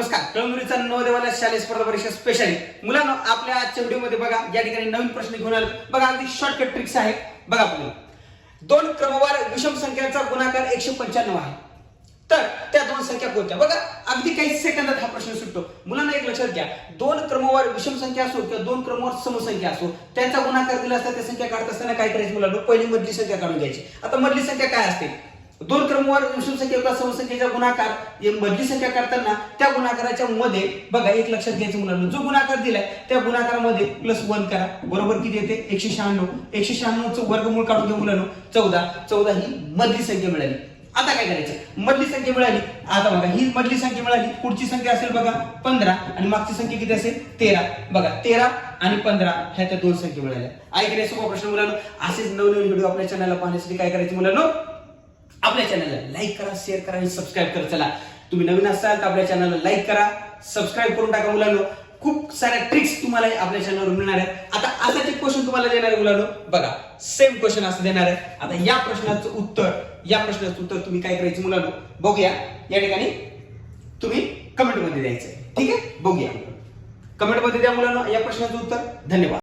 नमस्कार, कळमुरीचा नवोदयवाला शालेय स्पर्धा परीक्षा स्पेशल मुलांनो, आपल्या आजच्या व्हिडिओमध्ये बघा या ठिकाणी नवीन प्रश्न घेऊन आलो. बघा अगदी शॉर्टकट ट्रिक्स आहे. बघा मुलं, दोन क्रमवार विषम संख्यांचा गुणाकार 195 आहे, तर त्या दोन संख्या कोणत्या? बघा अगदी काही सेकंदात हा प्रश्न सुटतो. मुलांना एक लक्षात घ्या, दोन क्रमवार विषम संख्या असो किंवा दोन क्रमवार समसंख्या असो, त्यांचा गुणाकार दिला असता त्या संख्या काढत असताना काय करायचं मुलांनो? पहिली मधली संख्या काढून घ्यायची. आता मधली संख्या काय असते? दोन क्रमवार विषम संख्या किंवा समसंख्येचा गुणाकार मधली संख्या काढताना त्या गुणाकाराच्या मध्ये बघा एक लक्षात घ्यायचं मुलांना, जो गुणाकार दिलाय त्या गुणाकारामध्ये +1 करा. बरोबर किती येते? 196. 196 चं वर्गमूळ काढून घ्या मुलांनो, 14. 14 ही मधली संख्या मिळाली. आता काय करायचं? मधली संख्या मिळाली. आता बघा ही मधली संख्या मिळाली, पुढची संख्या असेल बघा 15 आणि मागची संख्या किती असेल? 13. बघा 13 आणि 15 ह्या त्या दोन संख्या मिळाल्या. ऐकणे सोपा प्रश्न मुलांनो. असेच नवनवीन व्हिडिओ आपल्या चॅनलला पाहण्यासाठी काय करायचं मुलांनो? आपल्या चॅनलला लाईक करा, शेअर करा आणि सबस्क्राईब करा. चला, तुम्ही नवीन असाल तर आपल्या चॅनलला लाईक करा, सबस्क्राईब करून टाका मुलांनो. खूप साऱ्या ट्रिक्स तुम्हाला आपल्या चॅनलवर मिळणार आहेत. आता असाच एक क्वेश्चन तुम्हाला देणार आहे मुलांनो. बघा सेम क्वेश्चन असं देणार आहे. आता या प्रश्नाचं उत्तर तुम्ही काय करायचं मुलांनो? बघूया. या ठिकाणी तुम्ही कमेंट मध्ये द्यायचं. ठीक आहे, बघूया. कमेंट मध्ये द्या मुलांनो या प्रश्नाचं उत्तर. धन्यवाद.